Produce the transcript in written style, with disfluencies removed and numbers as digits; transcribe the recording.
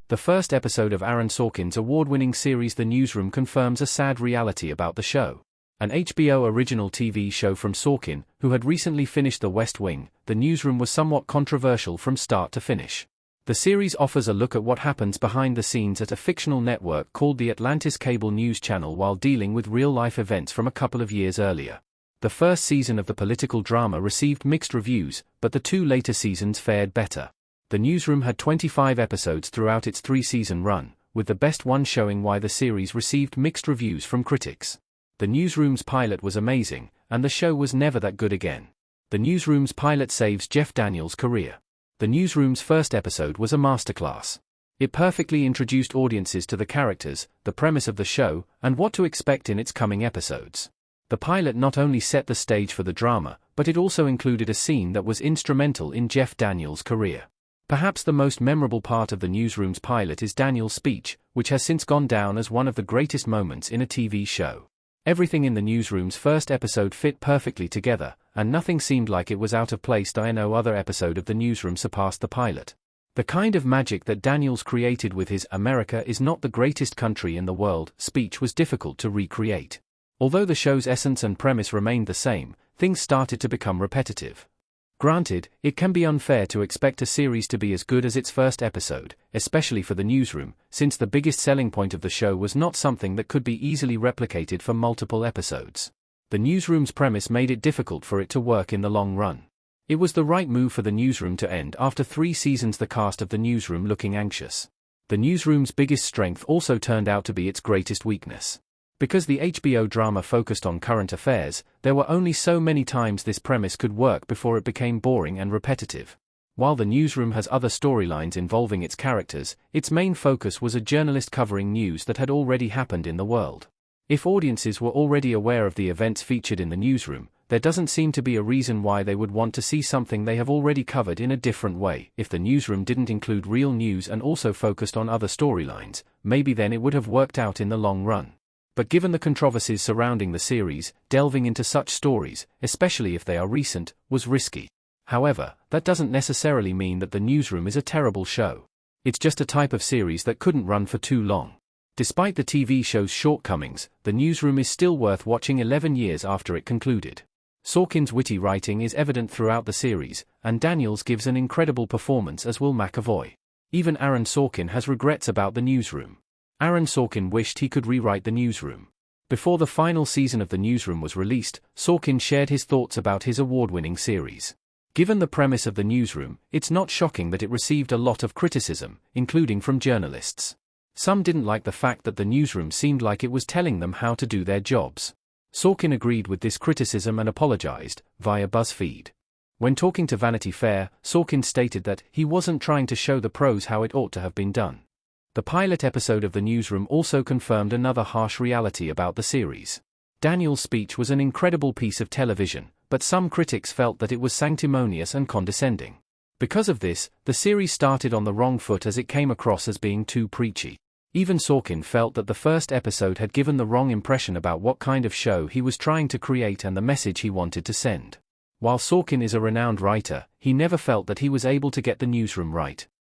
The first episode of Aaron Sorkin's award-winning series The Newsroom confirms a sad reality about the show. An HBO original TV show from Sorkin, who had recently finished The West Wing, The Newsroom was somewhat controversial from start to finish. The series offers a look at what happens behind the scenes at a fictional network called the Atlantis Cable News Channel while dealing with real-life events from a couple of years earlier. The first season of the political drama received mixed reviews, but the 2 later seasons fared better. The Newsroom had 25 episodes throughout its 3-season run, with the best one showing why the series received mixed reviews from critics. The Newsroom's pilot was amazing, and the show was never that good again. The Newsroom's pilot saves Jeff Daniels' career. The Newsroom's first episode was a masterclass. It perfectly introduced audiences to the characters, the premise of the show, and what to expect in its coming episodes. The pilot not only set the stage for the drama, but it also included a scene that was instrumental in Jeff Daniels' career. Perhaps the most memorable part of the Newsroom's pilot is Daniels' speech, which has since gone down as one of the greatest moments in a TV show. Everything in the Newsroom's first episode fit perfectly together, and nothing seemed like it was out of place. No other episode of the Newsroom surpassed the pilot. The kind of magic that Daniels created with his "America is not the greatest country in the world" speech was difficult to recreate. Although the show's essence and premise remained the same, things started to become repetitive. Granted, it can be unfair to expect a series to be as good as its first episode, especially for the Newsroom, since the biggest selling point of the show was not something that could be easily replicated for multiple episodes. The Newsroom's premise made it difficult for it to work in the long run. It was the right move for the Newsroom to end after 3 seasons, the cast of the Newsroom looking anxious. The Newsroom's biggest strength also turned out to be its greatest weakness. Because the HBO drama focused on current affairs, there were only so many times this premise could work before it became boring and repetitive. While the Newsroom has other storylines involving its characters, its main focus was a journalist covering news that had already happened in the world. If audiences were already aware of the events featured in the Newsroom, there doesn't seem to be a reason why they would want to see something they have already covered in a different way. If the Newsroom didn't include real news and also focused on other storylines, maybe then it would have worked out in the long run. But given the controversies surrounding the series, delving into such stories, especially if they are recent, was risky. However, that doesn't necessarily mean that the Newsroom is a terrible show. It's just a type of series that couldn't run for too long. Despite the TV show's shortcomings, the Newsroom is still worth watching 11 years after it concluded. Sorkin's witty writing is evident throughout the series, and Daniels gives an incredible performance as Will McAvoy. Even Aaron Sorkin has regrets about the Newsroom. Aaron Sorkin wished he could rewrite the Newsroom. Before the final season of the Newsroom was released, Sorkin shared his thoughts about his award-winning series. Given the premise of the Newsroom, it's not shocking that it received a lot of criticism, including from journalists. Some didn't like the fact that the Newsroom seemed like it was telling them how to do their jobs. Sorkin agreed with this criticism and apologized, via BuzzFeed. When talking to Vanity Fair, Sorkin stated that he wasn't trying to show the pros how it ought to have been done. The pilot episode of the Newsroom also confirmed another harsh reality about the series. Daniels' speech was an incredible piece of television, but some critics felt that it was sanctimonious and condescending. Because of this, the series started on the wrong foot as it came across as being too preachy. Even Sorkin felt that the first episode had given the wrong impression about what kind of show he was trying to create and the message he wanted to send. While Sorkin is a renowned writer, he never felt that he was able to get the Newsroom right.